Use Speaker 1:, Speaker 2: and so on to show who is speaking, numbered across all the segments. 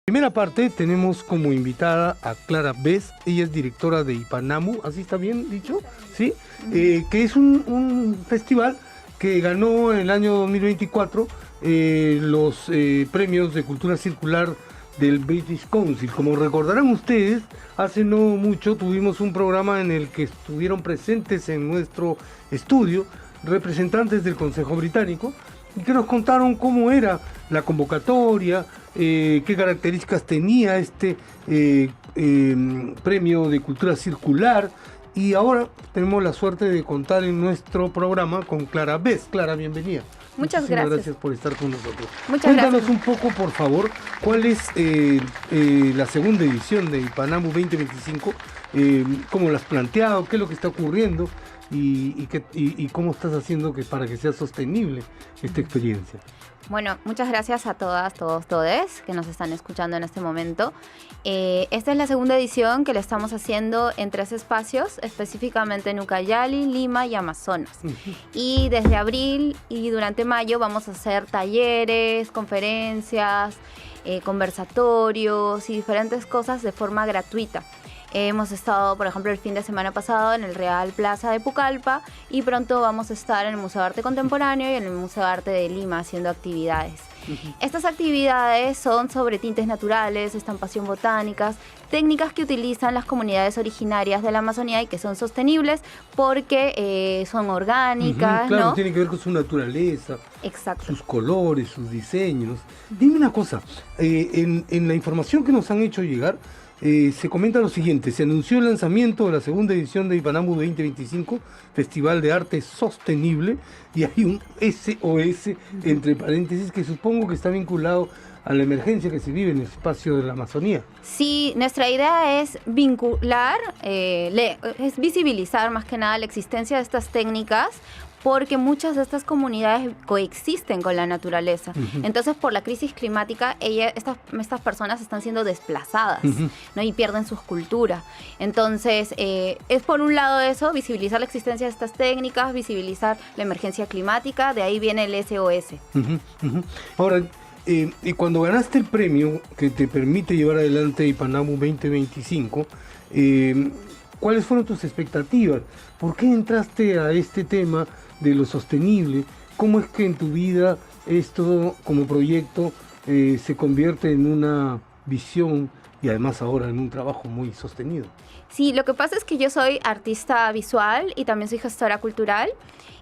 Speaker 1: Primera parte tenemos como invitada a Clara Bess, ella es directora de Ipanamu, ¿así está bien dicho? ¿Sí? Que es un festival que ganó en el año 2024 los premios de cultura circular del British Council. Como recordarán ustedes, hace no mucho tuvimos un programa en el que estuvieron presentes en nuestro estudio representantes del Consejo Británico y que nos contaron cómo era la convocatoria, qué características tenía este premio de cultura circular. Y ahora tenemos la suerte de contar en nuestro programa con Clara Bess. Clara, bienvenida.
Speaker 2: Muchas
Speaker 1: gracias por estar con nosotros.
Speaker 2: Cuéntanos
Speaker 1: un poco, por favor, cuál es la segunda edición de Ipanamu 2025, cómo la has planteado, qué es lo que está ocurriendo y cómo estás haciendo para que sea sostenible esta experiencia.
Speaker 2: Bueno, muchas gracias a todas, todes que nos están escuchando en este momento. Esta es la segunda edición que le estamos haciendo en 3 espacios, específicamente en Ucayali, Lima y Amazonas. Y desde abril y durante mayo vamos a hacer talleres, conferencias, conversatorios y diferentes cosas de forma gratuita. Hemos estado, por ejemplo, el fin de semana pasado en el Real Plaza de Pucallpa y pronto vamos a estar en el Museo de Arte Contemporáneo y en el Museo de Arte de Lima haciendo actividades. Estas actividades son sobre tintes naturales, estampación botánicas, técnicas que utilizan las comunidades originarias de la Amazonía y que son sostenibles porque son orgánicas,
Speaker 1: claro,
Speaker 2: ¿no?
Speaker 1: Tiene que ver con su naturaleza,
Speaker 2: exacto,
Speaker 1: sus colores, sus diseños. Dime una cosa, en la información que nos han hecho llegar, se comenta lo siguiente: se anunció el lanzamiento de la segunda edición de Ipanamu 2025, Festival de Arte Sostenible, y hay un SOS entre paréntesis que supongo que está vinculado a la emergencia que se vive en el espacio de la Amazonía.
Speaker 2: Sí, nuestra idea es vincular, es visibilizar más que nada la existencia de estas técnicas, porque muchas de estas comunidades coexisten con la naturaleza. Entonces, por la crisis climática, estas personas están siendo desplazadas, ¿no? Y pierden sus culturas. Entonces, es por un lado eso, visibilizar la existencia de estas técnicas, visibilizar la emergencia climática, de ahí viene el SOS.
Speaker 1: Ahora, y cuando ganaste el premio que te permite llevar adelante Ipanamu 2025, ¿cuáles fueron tus expectativas? ¿Por qué entraste a este tema de lo sostenible? ¿Cómo es que en tu vida esto como proyecto se convierte en una visión y además ahora en un trabajo muy sostenido?
Speaker 2: Sí, lo que pasa es que yo soy artista visual y también soy gestora cultural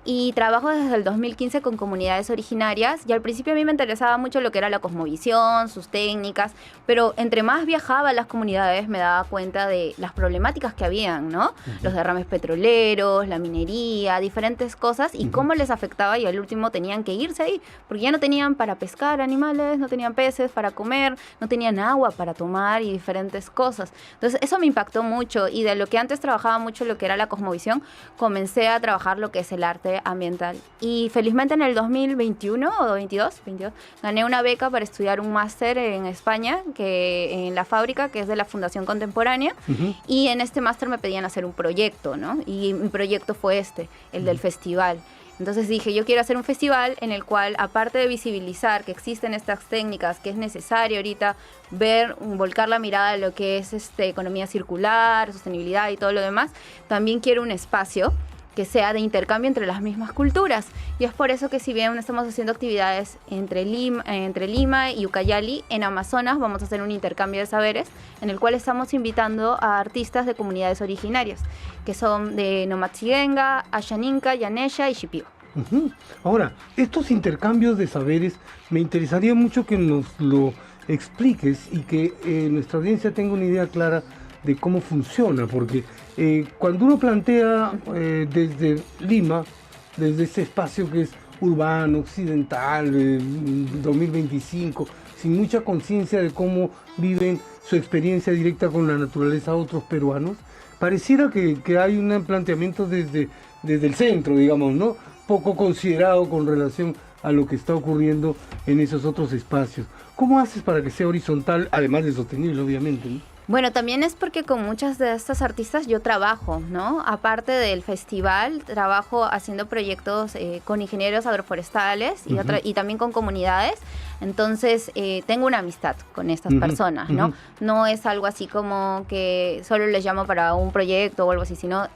Speaker 2: y trabajo desde el 2015 con comunidades originarias y al principio a mí me interesaba mucho lo que era la cosmovisión, sus técnicas, pero entre más viajaba a las comunidades me daba cuenta de las problemáticas que habían, ¿no? Los derrames petroleros, la minería, diferentes cosas y cómo les afectaba y al último tenían que irse ahí porque ya no tenían para pescar animales, no tenían peces para comer, no tenían agua para tomar y diferentes cosas. Entonces eso me impactó mucho y de lo que antes trabajaba mucho lo que era la cosmovisión, comencé a trabajar lo que es el arte ambiental. Y felizmente en el 2021 o 22, gané una beca para estudiar un máster en España, en la fábrica, que es de la Fundación Contemporánea. Y en este máster me pedían hacer un proyecto, ¿no? Y mi proyecto fue el del festival. Entonces dije, yo quiero hacer un festival en el cual, aparte de visibilizar que existen estas técnicas, que es necesario ahorita volcar la mirada a lo que es economía circular, sostenibilidad y todo lo demás, también quiero un espacio que sea de intercambio entre las mismas culturas. Y es por eso que si bien estamos haciendo actividades entre Lima y Ucayali, en Amazonas vamos a hacer un intercambio de saberes en el cual estamos invitando a artistas de comunidades originarias, que son de Nomatsigenga, Ashaninka, Yanesha y Shipibo.
Speaker 1: Ahora, estos intercambios de saberes, me interesaría mucho que nos lo expliques y que nuestra audiencia tenga una idea clara de cómo funciona, porque cuando uno plantea desde Lima, desde ese espacio que es urbano, occidental, 2025, sin mucha conciencia de cómo viven su experiencia directa con la naturaleza otros peruanos, pareciera que hay un planteamiento desde el centro, digamos, ¿no? Poco considerado con relación a lo que está ocurriendo en esos otros espacios. ¿Cómo haces para que sea horizontal, además de sostenible, obviamente, ¿no?
Speaker 2: Bueno, también es porque con muchas de estas artistas yo trabajo, ¿no? Aparte del festival, trabajo haciendo proyectos con ingenieros agroforestales y también con comunidades. Entonces, tengo una amistad con estas personas, ¿no? No es algo así como que solo les llamo para un proyecto o algo así, sino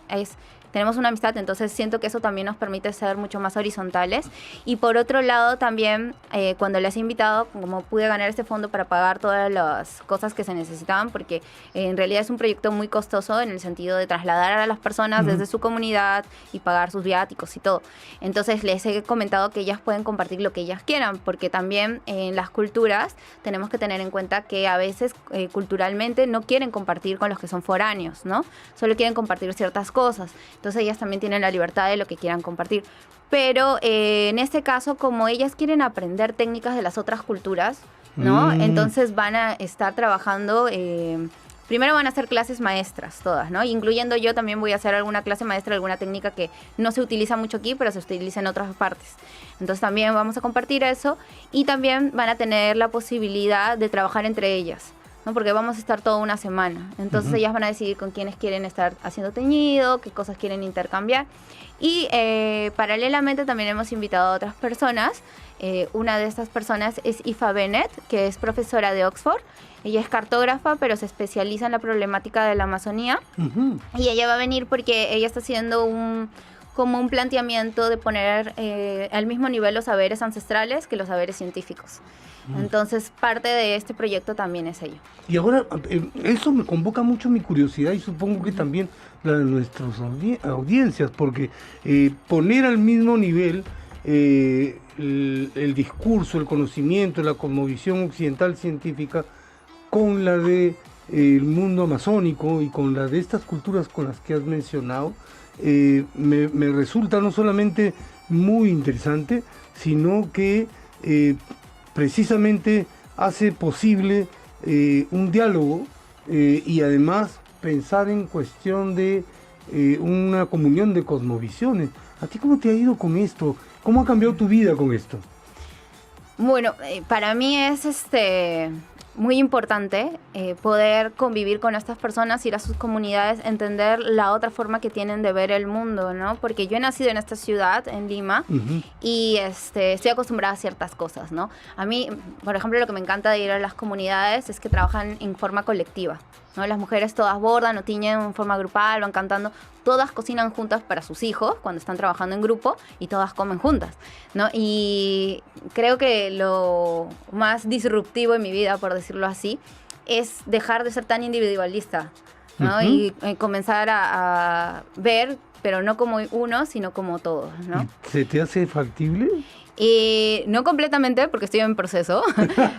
Speaker 2: tenemos una amistad, entonces siento que eso también nos permite ser mucho más horizontales. Y por otro lado también, cuando les he invitado, como pude ganar este fondo para pagar todas las cosas que se necesitaban, porque en realidad es un proyecto muy costoso en el sentido de trasladar a las personas desde su comunidad y pagar sus viáticos y todo. Entonces les he comentado que ellas pueden compartir lo que ellas quieran, porque también en las culturas tenemos que tener en cuenta que a veces culturalmente no quieren compartir con los que son foráneos, ¿no? Solo quieren compartir ciertas cosas. Entonces ellas también tienen la libertad de lo que quieran compartir. Pero en este caso, como ellas quieren aprender técnicas de las otras culturas, ¿no? Entonces van a estar trabajando... primero van a hacer clases maestras todas, ¿no? Incluyendo yo también voy a hacer alguna clase maestra, alguna técnica que no se utiliza mucho aquí, pero se utiliza en otras partes. Entonces también vamos a compartir eso y también van a tener la posibilidad de trabajar entre ellas, ¿no? Porque vamos a estar toda una semana. Entonces ellas van a decidir con quiénes quieren estar haciendo teñido, qué cosas quieren intercambiar. Y paralelamente también hemos invitado a otras personas. Una de estas personas es Aoife Bennett, que es profesora de Oxford. Ella es cartógrafa, pero se especializa en la problemática de la Amazonía. Y ella va a venir porque ella está haciendo como un planteamiento de poner al mismo nivel los saberes ancestrales que los saberes científicos. Entonces, parte de este proyecto también es ello.
Speaker 1: Y ahora, eso me convoca mucho mi curiosidad y supongo que también la de nuestras audiencias, porque poner al mismo nivel el discurso, el conocimiento, la cosmovisión occidental científica con la de el mundo amazónico y con la de estas culturas con las que has mencionado, me resulta no solamente muy interesante, sino que precisamente hace posible un diálogo y además pensar en cuestión de una comunión de cosmovisiones. ¿A ti cómo te ha ido con esto? ¿Cómo ha cambiado tu vida con esto?
Speaker 2: Bueno, para mí es muy importante poder convivir con estas personas, ir a sus comunidades, entender la otra forma que tienen de ver el mundo, ¿no? Porque yo he nacido en esta ciudad, en Lima, y estoy acostumbrada a ciertas cosas, ¿no? A mí, por ejemplo, lo que me encanta de ir a las comunidades es que trabajan en forma colectiva, ¿no? Las mujeres todas bordan o tiñen en forma grupal, van cantando, todas cocinan juntas para sus hijos cuando están trabajando en grupo y todas comen juntas, ¿no? Y creo que lo más disruptivo en mi vida, por decirlo así, es dejar de ser tan individualista, ¿no? Y comenzar a ver, pero no como uno, sino como todos, ¿no?
Speaker 1: ¿Se te hace factible?
Speaker 2: No completamente, porque estoy en proceso,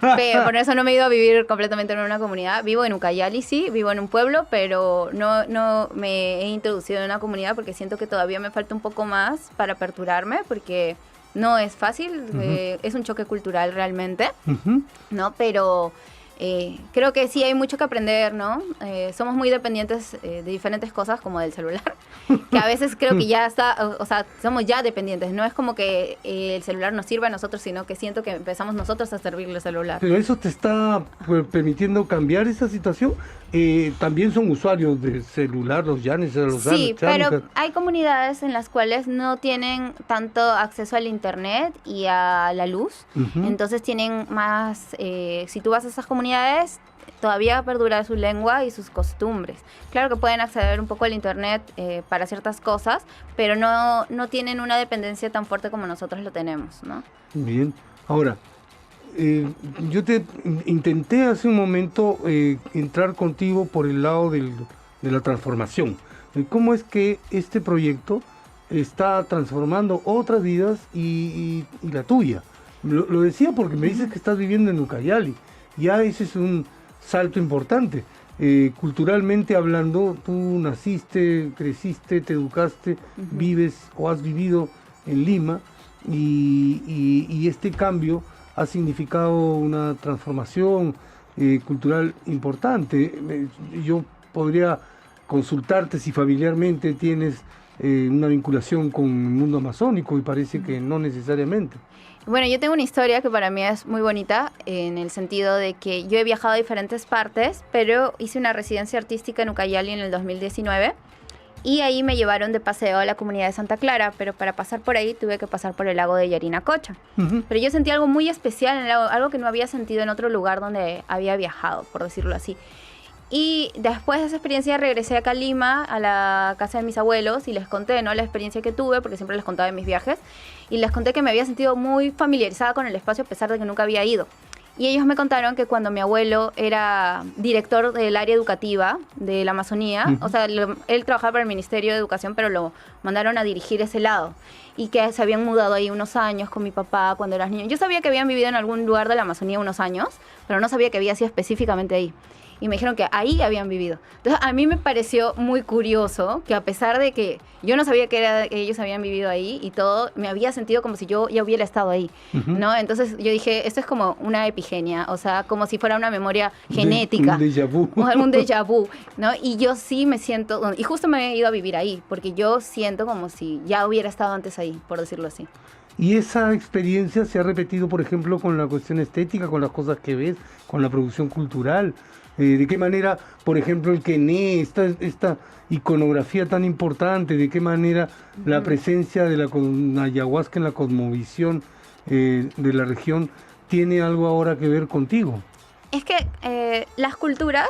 Speaker 2: pero por eso no me he ido a vivir completamente en una comunidad. Vivo en Ucayali, sí, vivo en un pueblo, pero no me he introducido en una comunidad porque siento que todavía me falta un poco más para aperturarme, porque no es fácil, es un choque cultural realmente, ¿no? Pero creo que sí hay mucho que aprender, ¿no? Somos muy dependientes de diferentes cosas, como del celular, que a veces creo que ya está, o sea, somos ya dependientes. No es como que el celular nos sirva a nosotros, sino que siento que empezamos nosotros a servirle el celular.
Speaker 1: Pero eso te está permitiendo cambiar esa situación. También son usuarios de celular, los llanes, los
Speaker 2: sí, pero hay comunidades en las cuales no tienen tanto acceso al internet y a la luz, entonces tienen más, si tú vas a esas comunidades, todavía perdura su lengua y sus costumbres. Claro que pueden acceder un poco al internet para ciertas cosas, pero no tienen una dependencia tan fuerte como nosotros lo tenemos, ¿no?
Speaker 1: Bien, ahora, yo te intenté hace un momento entrar contigo por el lado de la transformación. ¿Cómo es que este proyecto está transformando otras vidas y la tuya? Lo decía porque me dices que estás viviendo en Ucayali. Ya ese es un salto importante. Culturalmente hablando, tú naciste, creciste, te educaste, vives o has vivido en Lima y este cambio ha significado una transformación cultural importante. Yo podría consultarte si familiarmente tienes una vinculación con el mundo amazónico y parece que no necesariamente.
Speaker 2: Bueno, yo tengo una historia que para mí es muy bonita en el sentido de que yo he viajado a diferentes partes, pero hice una residencia artística en Ucayali en el 2019 y ahí me llevaron de paseo a la comunidad de Santa Clara, pero para pasar por ahí tuve que pasar por el lago de Yarinacocha. Pero yo sentí algo muy especial en el lago, algo que no había sentido en otro lugar donde había viajado, por decirlo así. Y después de esa experiencia regresé acá a Lima, a la casa de mis abuelos, y les conté, ¿no?, la experiencia que tuve, porque siempre les contaba de mis viajes, y les conté que me había sentido muy familiarizada con el espacio a pesar de que nunca había ido. Y ellos me contaron que cuando mi abuelo era director del área educativa de la Amazonía, o sea, él trabajaba para el Ministerio de Educación, pero lo mandaron a dirigir ese lado. Y que se habían mudado ahí unos años con mi papá cuando eras niño. Yo sabía que habían vivido en algún lugar de la Amazonía unos años, pero no sabía que había sido específicamente ahí. Y me dijeron que ahí habían vivido. Entonces, a mí me pareció muy curioso que a pesar de que yo no sabía que ellos habían vivido ahí y todo, me había sentido como si yo ya hubiera estado ahí, ¿no? Entonces, yo dije, esto es como una epigenia, o sea, como si fuera una memoria genética.
Speaker 1: Un déjà vu.
Speaker 2: O algún déjà vu, ¿no? Y yo sí me siento, y justo me he ido a vivir ahí, porque yo siento como si ya hubiera estado antes ahí, por decirlo así.
Speaker 1: Y esa experiencia se ha repetido, por ejemplo, con la cuestión estética, con las cosas que ves, con la producción cultural. ¿De qué manera, por ejemplo, el quené, esta iconografía tan importante, de qué manera la presencia de la ayahuasca en la cosmovisión de la región tiene algo ahora que ver contigo?
Speaker 2: Es que las culturas,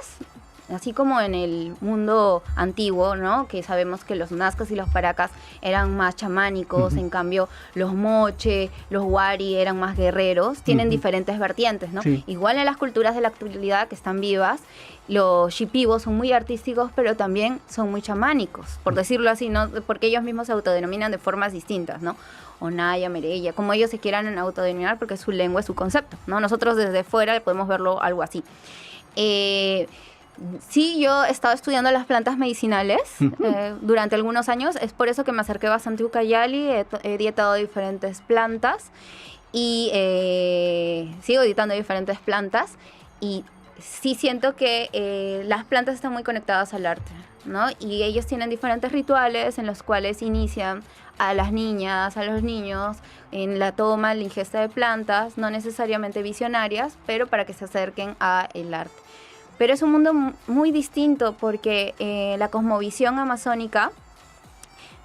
Speaker 2: así como en el mundo antiguo, ¿no?, que sabemos que los nazcas y los paracas eran más chamánicos, en cambio los moche, los wari eran más guerreros, tienen diferentes vertientes, ¿no? Sí. Igual en las culturas de la actualidad que están vivas, los shipibos son muy artísticos, pero también son muy chamánicos, por decirlo así, ¿no?, porque ellos mismos se autodenominan de formas distintas, ¿no? Onaya, Merella, como ellos se quieran autodenominar, porque su lengua es su concepto, ¿no? Nosotros desde fuera podemos verlo algo así. Sí, yo he estado estudiando las plantas medicinales durante algunos años. Es por eso que me acerqué bastante a Ucayali. He dietado diferentes plantas y sigo dietando diferentes plantas. Y sí siento que las plantas están muy conectadas al arte, ¿no? Y ellos tienen diferentes rituales en los cuales inician a las niñas, a los niños, en la toma, la ingesta de plantas, no necesariamente visionarias, pero para que se acerquen al arte. Pero es un mundo muy distinto porque la cosmovisión amazónica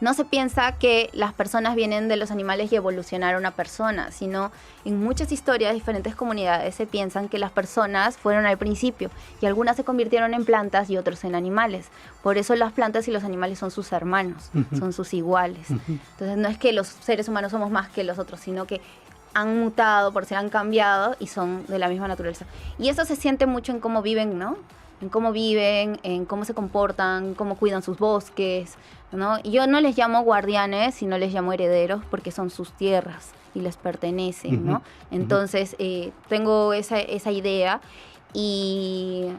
Speaker 2: no se piensa que las personas vienen de los animales y evolucionaron una persona, sino en muchas historias de diferentes comunidades se piensan que las personas fueron al principio y algunas se convirtieron en plantas y otros en animales. Por eso las plantas y los animales son sus hermanos, son sus iguales. Entonces no es que los seres humanos somos más que los otros, sino que han mutado, por ser han cambiado y son de la misma naturaleza. Y eso se siente mucho en cómo viven, ¿no? En cómo viven, en cómo se comportan, cómo cuidan sus bosques, ¿no? Y yo no les llamo guardianes, sino les llamo herederos porque son sus tierras y les pertenecen, ¿no? Entonces, tengo esa idea y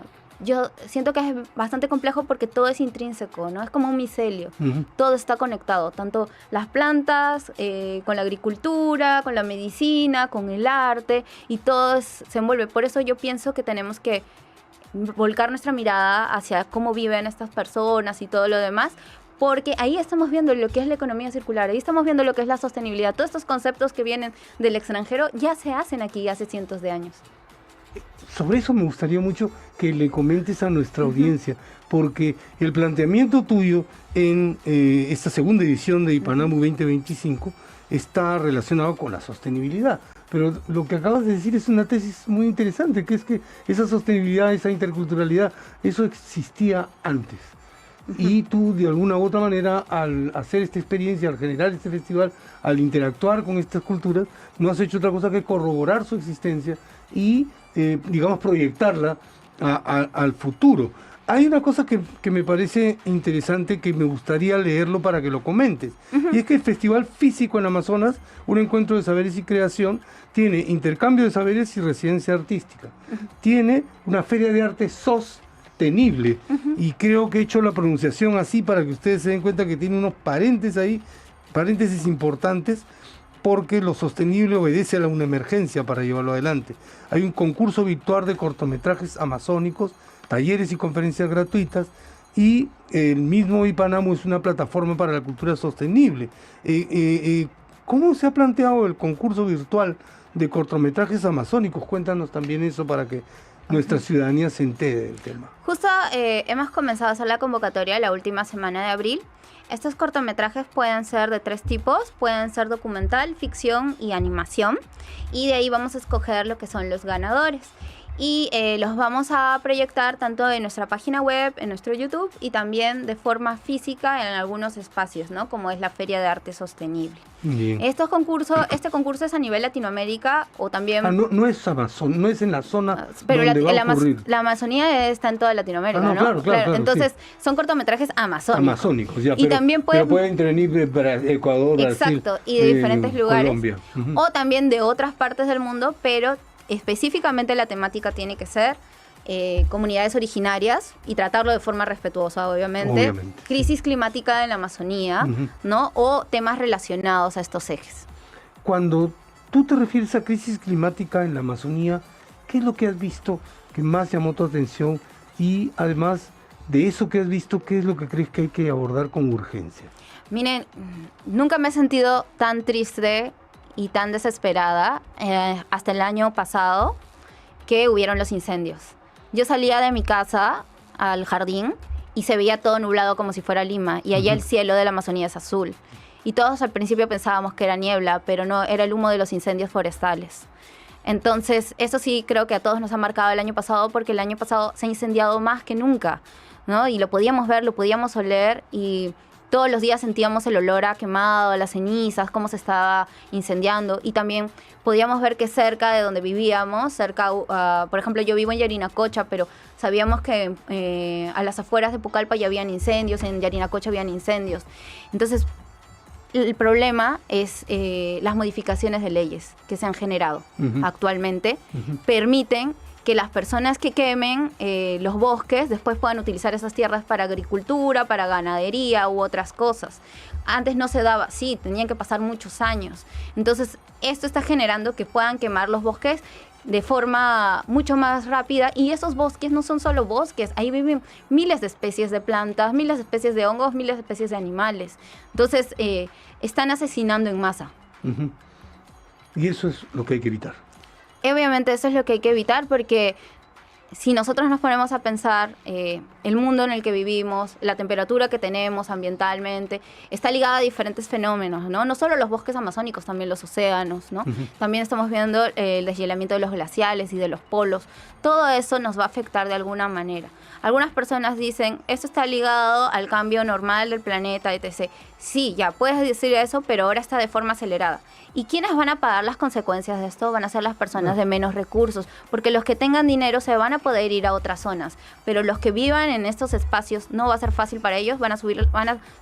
Speaker 2: yo siento que es bastante complejo porque todo es intrínseco, ¿no? Es como un micelio. Todo está conectado, tanto las plantas, con la agricultura, con la medicina, con el arte, y todo se envuelve. Por eso yo pienso que tenemos que volcar nuestra mirada hacia cómo viven estas personas y todo lo demás, porque ahí estamos viendo lo que es la economía circular, ahí estamos viendo lo que es la sostenibilidad. Todos estos conceptos que vienen del extranjero ya se hacen aquí hace cientos de años.
Speaker 1: Sobre eso me gustaría mucho que le comentes a nuestra audiencia, porque el planteamiento tuyo en esta segunda edición de Ipanamu 2025 está relacionado con la sostenibilidad. Pero lo que acabas de decir es una tesis muy interesante, que es que esa sostenibilidad, esa interculturalidad, eso existía antes. Y tú, de alguna u otra manera, al hacer esta experiencia, al generar este festival, al interactuar con estas culturas, no has hecho otra cosa que corroborar su existencia y, digamos, proyectarla al futuro. Hay una cosa que me parece interesante, que me gustaría leerlo para que lo comentes. Y es que el Festival Físico en Amazonas, un encuentro de saberes y creación, tiene intercambio de saberes y residencia artística. Tiene una feria de arte sostenible. Y creo que he hecho la pronunciación así para que ustedes se den cuenta que tiene unos paréntesis ahí, paréntesis importantes, porque lo sostenible obedece a una emergencia para llevarlo adelante. Hay un concurso virtual de cortometrajes amazónicos, talleres y conferencias gratuitas, y el mismo Ipanamu es una plataforma para la cultura sostenible. ¿Cómo se ha planteado el concurso virtual de cortometrajes amazónicos? Cuéntanos también eso para que nuestra ciudadanía se entere del tema.
Speaker 2: Justo hemos comenzado a hacer la convocatoria la última semana de abril. Estos cortometrajes pueden ser de 3 tipos, pueden ser documental, ficción y animación. Y de ahí vamos a escoger lo que son los ganadores. Y los vamos a proyectar tanto en nuestra página web, en nuestro YouTube y también de forma física en algunos espacios, ¿no? Como es la Feria de Arte Sostenible.
Speaker 1: Bien.
Speaker 2: Este concurso es a nivel Latinoamérica o también...
Speaker 1: No es Amazon, no es en la zona
Speaker 2: pero
Speaker 1: donde va a ocurrir.
Speaker 2: la Amazonía está en toda Latinoamérica, ¿no?
Speaker 1: Claro,
Speaker 2: Entonces,
Speaker 1: sí.
Speaker 2: Son cortometrajes amazónicos.
Speaker 1: Ya,
Speaker 2: y también
Speaker 1: pero pueden intervenir de Ecuador,
Speaker 2: exacto,
Speaker 1: Brasil,
Speaker 2: y de diferentes lugares.
Speaker 1: Colombia.
Speaker 2: O también de otras partes del mundo, pero específicamente la temática tiene que ser comunidades originarias y tratarlo de forma respetuosa, obviamente. Crisis climática en la Amazonía, ¿no? O temas relacionados a estos ejes.
Speaker 1: Cuando tú te refieres a crisis climática en la Amazonía, ¿qué es lo que has visto que más llamó tu atención? Y además de eso que has visto, ¿qué es lo que crees que hay que abordar con urgencia?
Speaker 2: Miren, nunca me he sentido tan triste y tan desesperada hasta el año pasado que hubieron los incendios. Yo salía de mi casa al jardín y se veía todo nublado como si fuera Lima, y allá el cielo de la Amazonía es azul. Y todos al principio pensábamos que era niebla, pero no, era el humo de los incendios forestales. Entonces, eso sí creo que a todos nos ha marcado el año pasado, porque el año pasado se ha incendiado más que nunca, ¿no? Y lo podíamos ver, lo podíamos oler, y todos los días sentíamos el olor a quemado, a las cenizas, cómo se estaba incendiando. Y también podíamos ver que cerca de donde vivíamos, por ejemplo, yo vivo en Yarinacocha, pero sabíamos que a las afueras de Pucallpa ya habían incendios, en Yarinacocha habían incendios. Entonces, el problema es las modificaciones de leyes que se han generado actualmente. Permiten que las personas que quemen los bosques después puedan utilizar esas tierras para agricultura, para ganadería u otras cosas. Antes no se daba, sí, tenían que pasar muchos años. Entonces, esto está generando que puedan quemar los bosques de forma mucho más rápida, y esos bosques no son solo bosques, ahí viven miles de especies de plantas, miles de especies de hongos, miles de especies de animales. Entonces, están asesinando en masa.
Speaker 1: Y eso es lo que hay que evitar.
Speaker 2: Obviamente eso es lo que hay que evitar, porque si nosotros nos ponemos a pensar, el mundo en el que vivimos, la temperatura que tenemos ambientalmente, está ligada a diferentes fenómenos, ¿no? No solo los bosques amazónicos, también los océanos, ¿no? También estamos viendo el deshielamiento de los glaciales y de los polos. Todo eso nos va a afectar de alguna manera. Algunas personas dicen, esto está ligado al cambio normal del planeta, etc. Sí, ya puedes decir eso, pero ahora está de forma acelerada. ¿Y quiénes van a pagar las consecuencias de esto? Van a ser las personas de menos recursos, porque los que tengan dinero se van a poder ir a otras zonas, pero los que vivan en estos espacios no va a ser fácil para ellos, van a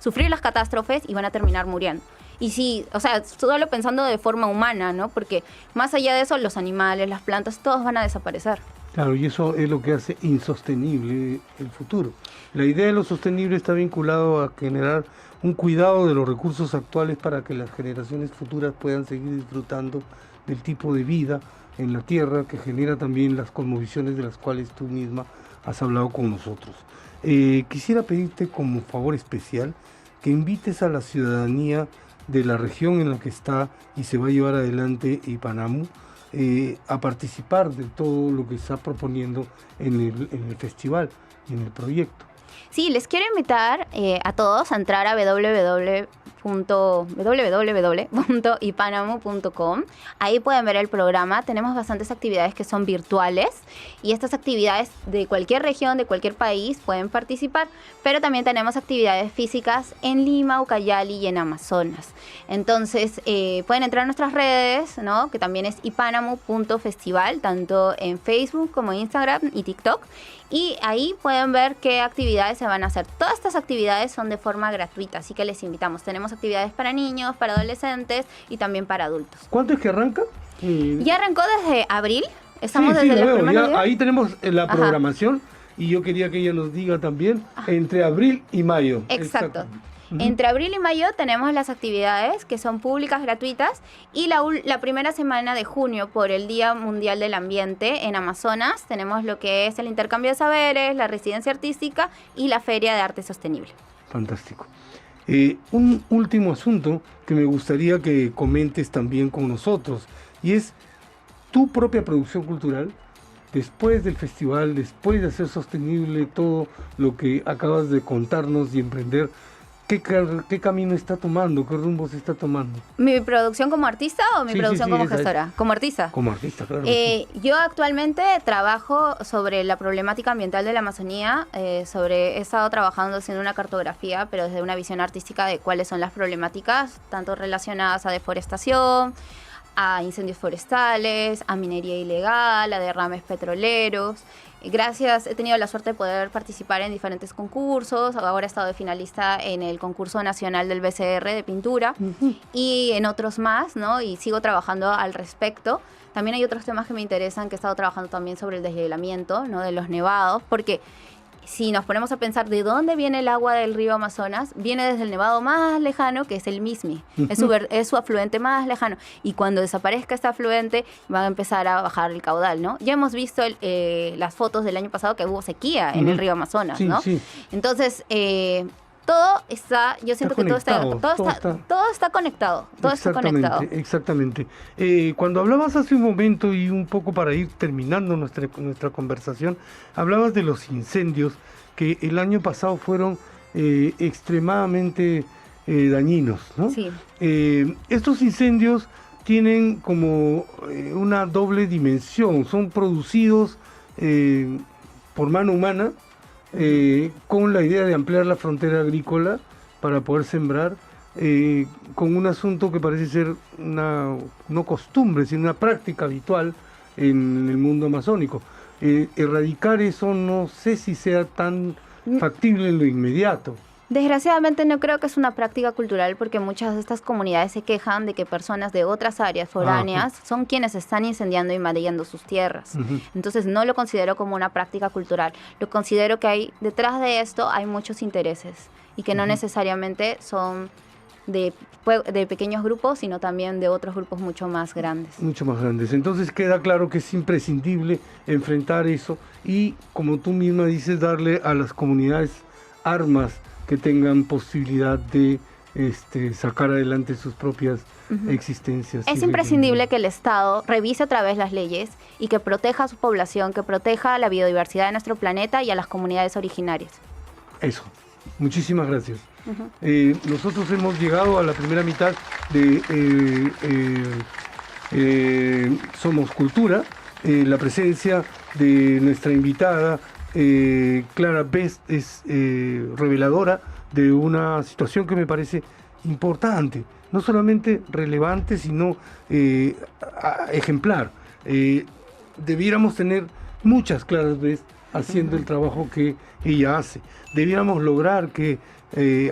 Speaker 2: sufrir las catástrofes y van a terminar muriendo. Y sí, o sea, solo pensando de forma humana, ¿no? Porque más allá de eso, los animales, las plantas, todos van a desaparecer.
Speaker 1: Claro, y eso es lo que hace insostenible el futuro. La idea de lo sostenible está vinculado a generar un cuidado de los recursos actuales para que las generaciones futuras puedan seguir disfrutando del tipo de vida en la Tierra, que genera también las cosmovisiones de las cuales tú misma has hablado con nosotros. Quisiera pedirte como favor especial que invites a la ciudadanía de la región en la que está y se va a llevar adelante Ipanamu a participar de todo lo que está proponiendo en el festival, en el proyecto.
Speaker 2: Sí, les quiero invitar a todos a entrar a www.ipanamu.com. Ahí pueden ver el programa. Tenemos bastantes actividades que son virtuales, y estas actividades de cualquier región, de cualquier país pueden participar, pero también tenemos actividades físicas en Lima, Ucayali y en Amazonas. Entonces, pueden entrar a nuestras redes, ¿no? Que también es ipanamu.festival, tanto en Facebook como en Instagram y TikTok. Y ahí pueden ver qué actividades se van a hacer. Todas estas actividades son de forma gratuita, así que les invitamos. Tenemos actividades para niños, para adolescentes y también para adultos.
Speaker 1: ¿Cuánto es que arranca?
Speaker 2: Ya arrancó desde abril. Estamos
Speaker 1: sí,
Speaker 2: desde los primeros días.
Speaker 1: Ahí tenemos la programación. Y yo quería que ella nos diga también entre abril y mayo.
Speaker 2: Exacto. Entre abril y mayo tenemos las actividades que son públicas, gratuitas, y la primera semana de junio, por el Día Mundial del Ambiente en Amazonas, tenemos lo que es el intercambio de saberes, la residencia artística y la Feria de Arte Sostenible.
Speaker 1: Fantástico. Un último asunto que me gustaría que comentes también con nosotros, y es tu propia producción cultural, después del festival, después de hacer sostenible todo lo que acabas de contarnos y emprender. ¿Qué camino está tomando? ¿Qué rumbo se está tomando?
Speaker 2: ¿Mi producción como artista o mi
Speaker 1: Sí,
Speaker 2: producción como
Speaker 1: esa es.
Speaker 2: gestora? Como artista.
Speaker 1: Como artista, claro. Sí.
Speaker 2: Yo actualmente trabajo sobre la problemática ambiental de la Amazonía. He estado trabajando haciendo una cartografía, pero desde una visión artística de cuáles son las problemáticas, tanto relacionadas a deforestación, a incendios forestales, a minería ilegal, a derrames petroleros. Gracias, he tenido la suerte de poder participar en diferentes concursos. Ahora he estado de finalista en el concurso nacional del BCR de pintura y en otros más, ¿no? Y sigo trabajando al respecto. También hay otros temas que me interesan, que he estado trabajando también sobre el deshielamiento, ¿no? De los nevados, porque si nos ponemos a pensar de dónde viene el agua del río Amazonas, viene desde el nevado más lejano, que es el Mismi. Es su afluente más lejano. Y cuando desaparezca este afluente, va a empezar a bajar el caudal, ¿no? Ya hemos visto las fotos del año pasado que hubo sequía en el río Amazonas,
Speaker 1: Sí,
Speaker 2: ¿no?
Speaker 1: sí.
Speaker 2: Entonces, todo está, yo siento que todo está conectado. Todo está conectado.
Speaker 1: Exactamente. Cuando hablabas hace un momento y un poco para ir terminando nuestra conversación, hablabas de los incendios que el año pasado fueron extremadamente dañinos, ¿no?
Speaker 2: Sí.
Speaker 1: Estos incendios tienen como una doble dimensión, son producidos por mano humana, con la idea de ampliar la frontera agrícola para poder sembrar, con un asunto que parece ser no costumbre, sino una práctica habitual en el mundo amazónico. Erradicar eso no sé si sea tan factible en lo inmediato.
Speaker 2: Desgraciadamente no creo que es una práctica cultural, porque muchas de estas comunidades se quejan de que personas de otras áreas foráneas son quienes están incendiando y invadiendo sus tierras. Entonces no lo considero como una práctica cultural. Lo considero que detrás de esto hay muchos intereses y que no necesariamente son de pequeños grupos, sino también de otros grupos mucho más grandes.
Speaker 1: Mucho más grandes. Entonces queda claro que es imprescindible enfrentar eso y, como tú misma dices, darle a las comunidades armas que tengan posibilidad de sacar adelante sus propias existencias.
Speaker 2: Es imprescindible que el Estado revise otra vez las leyes y que proteja a su población, que proteja la biodiversidad de nuestro planeta y a las comunidades originarias.
Speaker 1: Eso. Muchísimas gracias. Nosotros hemos llegado a la primera mitad de Somos Cultura. La presencia de nuestra invitada Clara Best es reveladora de una situación que me parece importante, no solamente relevante, sino ejemplar. Debiéramos tener muchas Claras Best haciendo el trabajo que ella hace. Debiéramos lograr que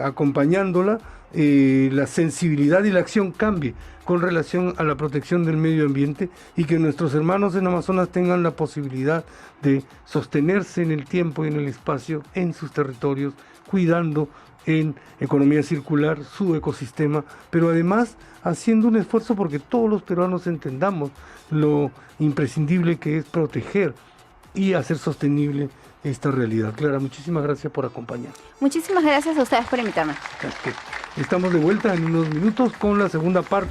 Speaker 1: acompañándola la sensibilidad y la acción cambie con relación a la protección del medio ambiente y que nuestros hermanos en Amazonas tengan la posibilidad de sostenerse en el tiempo y en el espacio, en sus territorios, cuidando en economía circular su ecosistema, pero además haciendo un esfuerzo porque todos los peruanos entendamos lo imprescindible que es proteger y hacer sostenible esta realidad. Clara, muchísimas gracias por acompañarnos.
Speaker 2: Muchísimas gracias a ustedes por invitarme.
Speaker 1: Estamos de vuelta en unos minutos con la segunda parte